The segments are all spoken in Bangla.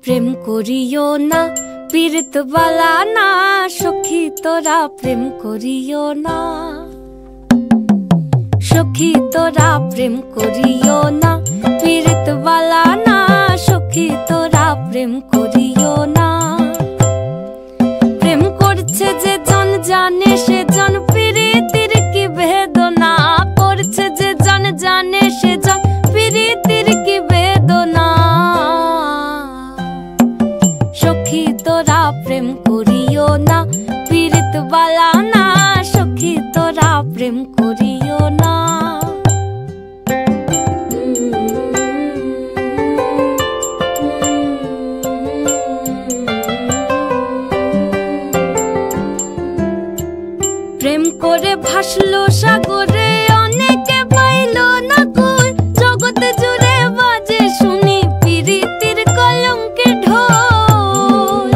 প্রেম করিও না, পীড়িত বালা না। সখী তোরা প্রেম করিও না, সখী তোরা প্রেম করিও না, পীড়িত বালা না। সখী তোরা প্রেম করিও না। প্রেম করছে যে জন জানে সে জন, পীড়িতির কি বেদনা করছে যে জন জানে সে জন, পীড়িতির কি বেদনা। সখী তোরা প্রেম করিও না, পীড়িত বালা না। সখী তোরা প্রেম করিও না। প্রেম করে ভাসলো সাগরে, অনেকে পাইল না কই। জগতে জুড়ে বাজে শুনি পীড়িতির কলঙ্কের ঢোল।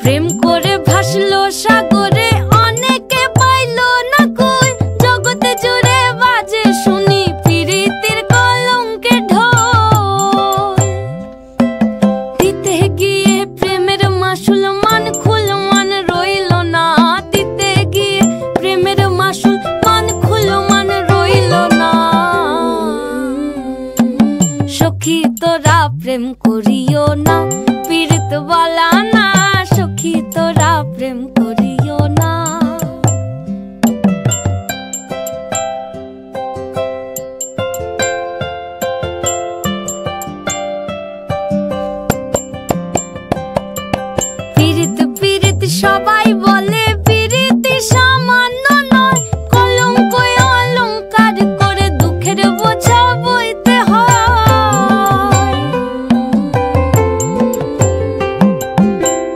প্রেম করে ভাসলো সাগরে, অনেকে পাইল না কই। জগতে জুড়ে বাজে শুনি পীড়িতির কলঙ্কের ঢোল। দিতে গিয়ে প্রেমের মাসুল মান খুল মান রইল না। দিতে গিয়ে প্রেমের মাসুল মান খুল মান রইল না। সখী তোরা প্রেম করিও না, পীড়িত বালা না। সখী তোরা প্রেম করিও না। পীড়িত পীড়িত সবাই বলে, পীড়িতি সামান্য নয়। কলঙ্ক অলঙ্কার করে দুঃখের বোঝা বইতে হয়।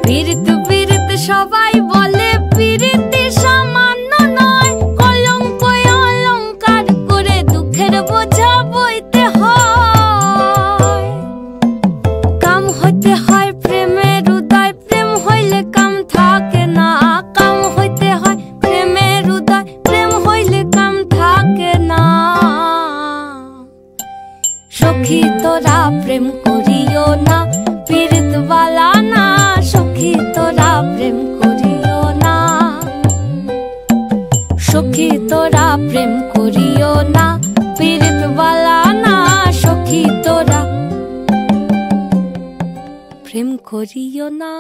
পীড়িত পীড়িত সবাই বলে, পীড়িতি সামান্য নয়। কলঙ্ক অলঙ্কার করে দুঃখের বোঝা বইতে হয়। কাম হইতে হয় প্রেমের উদয়, প্রেম হইলে কাম থাকে না। কাম হইতে হয় প্রেমের উদয়, প্রেম হইলে কাম থাকে না। সখী তোরা প্রেম করিও না, পীড়িত বালা না। সখী তোরা প্রেম করিও না, সখী তোরা প্রেম করিও না, পীড়িত বালা না। সখী তোরা প্রেম করিও না।